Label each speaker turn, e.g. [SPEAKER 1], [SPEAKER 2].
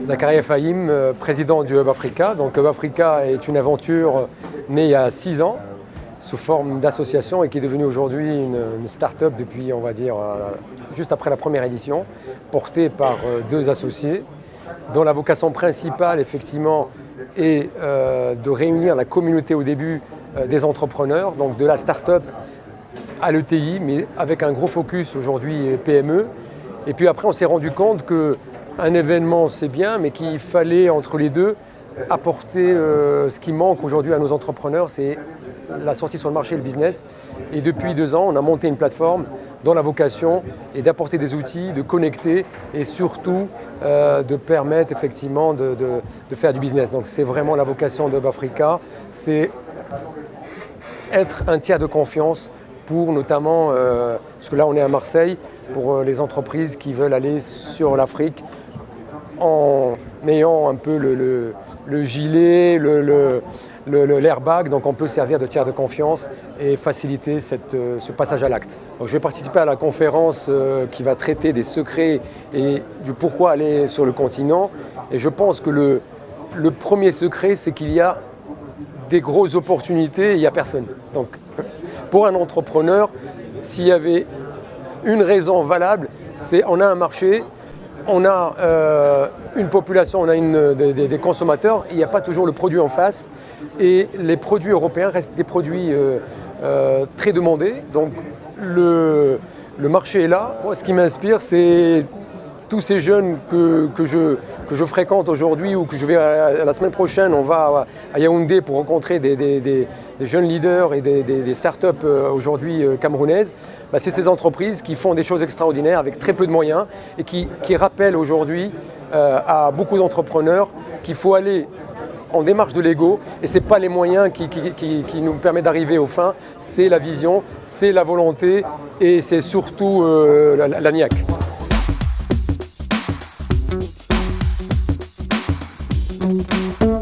[SPEAKER 1] Zakaria Fahim, président du Hub Africa. Donc Hub Africa est une aventure née il y a 6 ans sous forme d'association et qui est devenue aujourd'hui une start-up depuis, on va dire, juste après la première édition, portée par 2 associés, dont la vocation principale, effectivement, est de réunir la communauté au début des entrepreneurs, donc de la start-up à l'ETI, mais avec un gros focus aujourd'hui PME. Et puis après, on s'est rendu compte qu'un événement, c'est bien, mais qu'il fallait, entre les deux, apporter ce qui manque aujourd'hui à nos entrepreneurs, c'est la sortie sur le marché et le business. Et depuis 2 ans, on a monté une plateforme dont la vocation est d'apporter des outils, de connecter et surtout de permettre effectivement de faire du business. Donc c'est vraiment la vocation de Hub Africa, c'est être un tiers de confiance pour notamment, parce que là on est à Marseille, pour les entreprises qui veulent aller sur l'Afrique en ayant un peu le gilet, l'airbag, donc on peut servir de tiers de confiance et faciliter ce passage à l'acte. Donc je vais participer à la conférence qui va traiter des secrets et du pourquoi aller sur le continent. Et je pense que le premier secret, c'est qu'il y a des grosses opportunités et il n'y a personne. Donc pour un entrepreneur, s'il y avait une raison valable, c'est on a un marché, on a une population, on a des consommateurs, il n'y a pas toujours le produit en face et les produits européens restent des produits très demandés. Donc le marché est là. Moi, ce qui m'inspire, c'est tous ces jeunes que je fréquente aujourd'hui ou que je vais la semaine prochaine, on va à Yaoundé pour rencontrer des jeunes leaders et des startups aujourd'hui camerounaises. Bah, c'est ces entreprises qui font des choses extraordinaires avec très peu de moyens et qui rappellent aujourd'hui à beaucoup d'entrepreneurs qu'il faut aller en démarche de l'ego et ce n'est pas les moyens qui nous permettent d'arriver au fin, c'est la vision, c'est la volonté et c'est surtout la niaque.
[SPEAKER 2] Thank you.